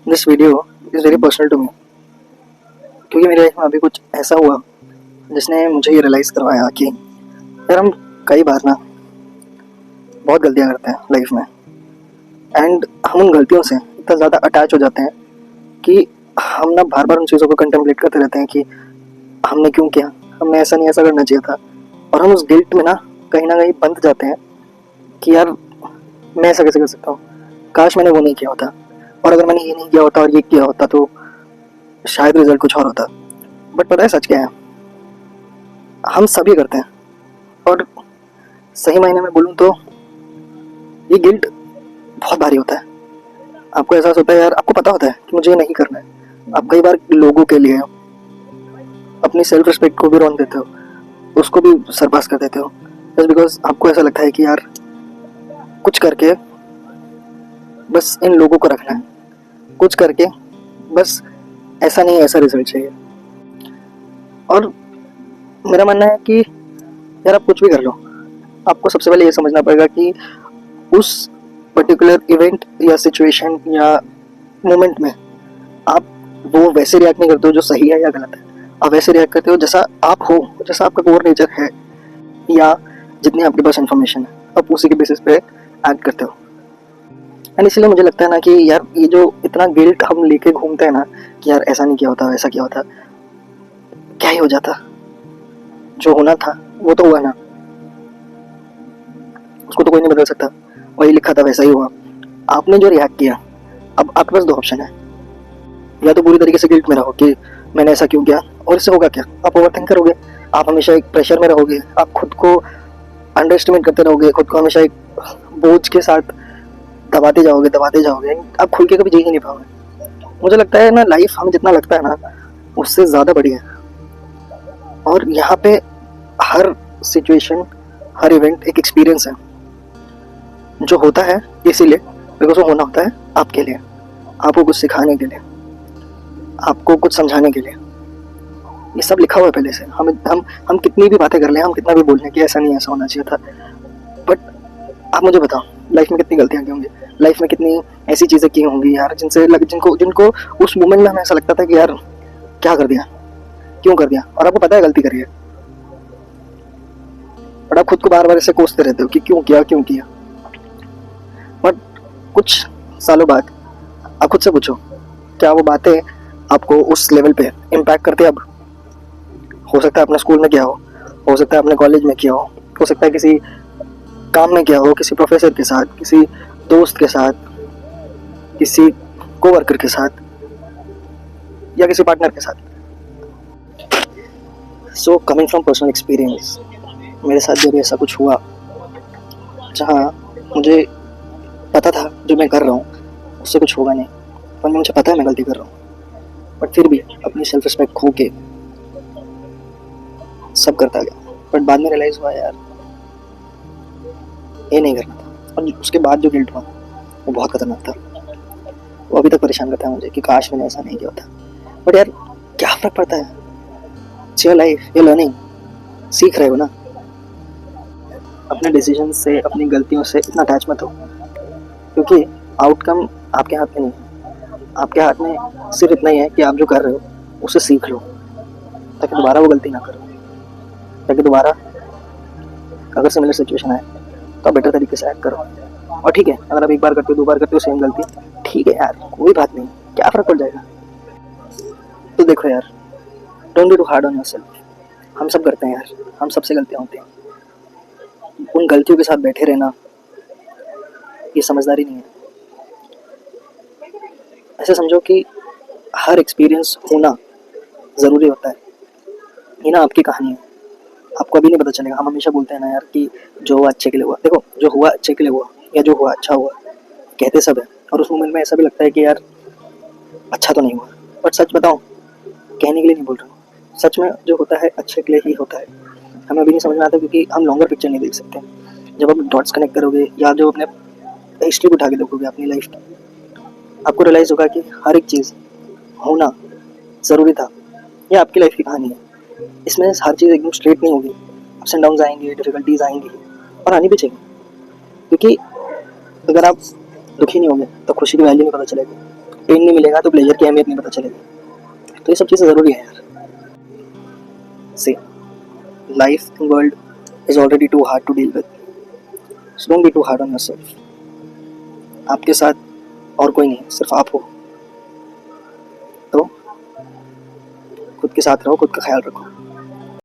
This video is very personal to me, क्योंकि मेरी life में अभी कुछ ऐसा हुआ जिसने मुझे ये रियलाइज़ करवाया कि यार हम कई बार ना बहुत गलतियाँ करते हैं लाइफ में, एंड हम उन गलतियों से इतना ज़्यादा अटैच हो जाते हैं कि हम ना बार बार उन चीज़ों को कंटेम्पलेट करते रहते हैं कि हमने क्यों किया, हमने ऐसा नहीं ऐसा करना चाहिए था। और हम उस गिल्ट में ना कहीं बंध जाते हैं कि यार मैं ऐसा कैसे कर सकता हूँ, काश मैंने वो नहीं किया होता, और अगर मैंने ये नहीं किया होता और ये किया होता तो शायद रिजल्ट कुछ और होता। बट पता है सच क्या है, हम सभी करते हैं। और सही मायने में बोलूँ तो ये गिल्ट बहुत भारी होता है। आपको एहसास होता है यार, आपको पता होता है कि मुझे ये नहीं करना है। आप कई बार लोगों के लिए अपनी सेल्फ रिस्पेक्ट को भी रौन देते हो, उसको भी सरपास कर देते हो, जस्ट बिकॉज आपको ऐसा लगता है कि यार कुछ करके बस इन लोगों को रखना है, कुछ करके बस ऐसा नहीं ऐसा रिजल्ट चाहिए। और मेरा मानना है कि यार आप कुछ भी कर लो, आपको सबसे पहले ये समझना पड़ेगा कि उस पर्टिकुलर इवेंट या सिचुएशन या मोमेंट में आप वो वैसे रिएक्ट नहीं करते हो जो सही है या गलत है। आप वैसे रिएक्ट करते हो जैसा आप हो, जैसा आपका कोर नेचर है, या जितनी आपके पास इन्फॉर्मेशन है आप उसी के बेसिस पे एक्ट करते हो। एंड इसलिए मुझे लगता है ना कि यार ये जो इतना गिल्ट हम लेके घूमते हैं ना कि यार ऐसा नहीं किया होता, वैसा किया होता, क्या ही हो जाता, जो होना था वो तो हुआ ना, उसको तो कोई नहीं बदल सकता, वही लिखा था वैसा ही हुआ। आपने जो रिएक्ट किया, अब आपके पास दो ऑप्शन है, या तो पूरी तरीके से गिल्ट में रहो कि मैंने ऐसा क्यों किया, और इससे होगा क्या, आप ओवरथिंक करोगे, आप हमेशा एक प्रेशर में रहोगे, आप खुद को अंडर एस्टिमेट करते रहोगे, खुद को हमेशा एक बोझ के साथ दबाते जाओगे, आप खुल के कभी जी ही नहीं पाओगे। मुझे लगता है ना लाइफ हमें जितना लगता है ना उससे ज़्यादा बड़ी है, और यहाँ पे हर सिचुएशन, हर इवेंट एक एक्सपीरियंस है जो होता है इसीलिए बिकॉज वो होना होता है आपके लिए, आपको कुछ सिखाने के लिए, आपको कुछ समझाने के लिए। ये सब लिखा हुआ है पहले से। हम कितनी भी बातें कर लें, हम कितना भी बोल लें कि ऐसा नहीं ऐसा होना चाहिए था, बट आप मुझे बताओ लाइफ में कितनी गलतियाँ की होंगी, लाइफ में कितनी ऐसी चीज़ें की होंगी यार जिनको उस मोमेंट में हमें ऐसा लगता था कि यार क्या कर दिया, क्यों कर दिया, और आपको पता है गलती करी है, बट आप खुद को बार बार ऐसे कोसते रहते हो कि क्यों किया। बट कुछ सालों बाद आप खुद से पूछो, क्या वो बातें आपको उस लेवल पे इम्पैक्ट करती है अब? हो सकता है अपने स्कूल में किया हो सकता है अपने कॉलेज में किया हो सकता है किसी काम में किया हो, किसी प्रोफेसर के साथ, किसी दोस्त के साथ, किसी कोवर्कर के साथ, या किसी पार्टनर के साथ। So coming from personal experience, मेरे साथ जब ऐसा कुछ हुआ जहाँ मुझे पता था जो मैं कर रहा हूँ उससे कुछ होगा नहीं, पर मुझे पता है मैं गलती कर रहा हूँ, बट फिर भी अपनी सेल्फ रिस्पेक्ट खो के सब करता गया। बट बाद में रियलाइज़ हुआ यार ये नहीं करना था, और उसके बाद जो गिल्ट हुआ वो बहुत खतरनाक था। वो अभी तक परेशान करता है मुझे कि काश मैंने ऐसा नहीं किया होता। बट यार क्या फ़र्क पड़ता है, it's your life, your learning, सीख रहे हो ना। अपने डिसीजन से, अपनी गलतियों से इतना अटैच मत हो, क्योंकि आउटकम आपके हाथ में नहीं है। आपके हाथ में सिर्फ इतना ही है कि आप जो कर रहे हो उसे सीख लो, ताकि दोबारा वो गलती ना करो, ताकि दोबारा अगर सिमिलर सिचुएशन आए तो आप बेटर तरीके से एक्ट करो। और ठीक है, अगर आप एक बार करते हो, दो बार करते हो सेम गलती, ठीक है यार, कोई बात नहीं, क्या फ़र्क पड़ जाएगा। तो देखो यार, don't be too hard on yourself. हम सब करते हैं यार, हम सबसे गलतियाँ होती हैं। उन गलतियों के साथ बैठे रहना ये समझदारी नहीं है। ऐसे समझो कि हर एक्सपीरियंस होना ज़रूरी होता है। ये ना आपकी कहानी है, आपको अभी नहीं पता चलेगा। हम हमेशा बोलते हैं ना यार कि जो हुआ अच्छे के लिए हुआ। देखो, जो हुआ अच्छे के लिए हुआ या जो हुआ अच्छा हुआ, कहते सब है, और उस मोमेंट में ऐसा भी लगता है कि यार अच्छा तो नहीं हुआ। बट सच बताऊं, कहने के लिए नहीं बोल रहा हूँ, सच में जो होता है अच्छे के लिए ही होता है। हमें अभी नहीं समझ में आता क्योंकि हम लॉन्गर पिक्चर नहीं देख सकते। जब आप डॉट्स कनेक्ट करोगे या जो अपने हिस्ट्री को उठा के देखोगे अपनी लाइफ की, आपको रियलाइज़ होगा कि हर एक चीज़ होना ज़रूरी था। यह आपकी लाइफ की कहानी है। इसमें हर चीज़ एकदम स्ट्रेट नहीं होगी, अप्स एंड डाउन्स आएंगे, डिफिकल्टीज आएंगी, और आनी भी चाहिए, क्योंकि अगर आप दुखी नहीं होंगे तो खुशी की वैल्यू नहीं पता चलेगी। पेन नहीं मिलेगा तो प्लेजर की अहमियत नहीं पता चलेगी। तो ये सब चीज़ें ज़रूरी है यार। See, life in world is already too hard to deal with, so don't be too hard on yourself. आपके साथ और कोई नहीं, सिर्फ आप हो। तो खुद के साथ रहो, खुद का ख्याल रखो।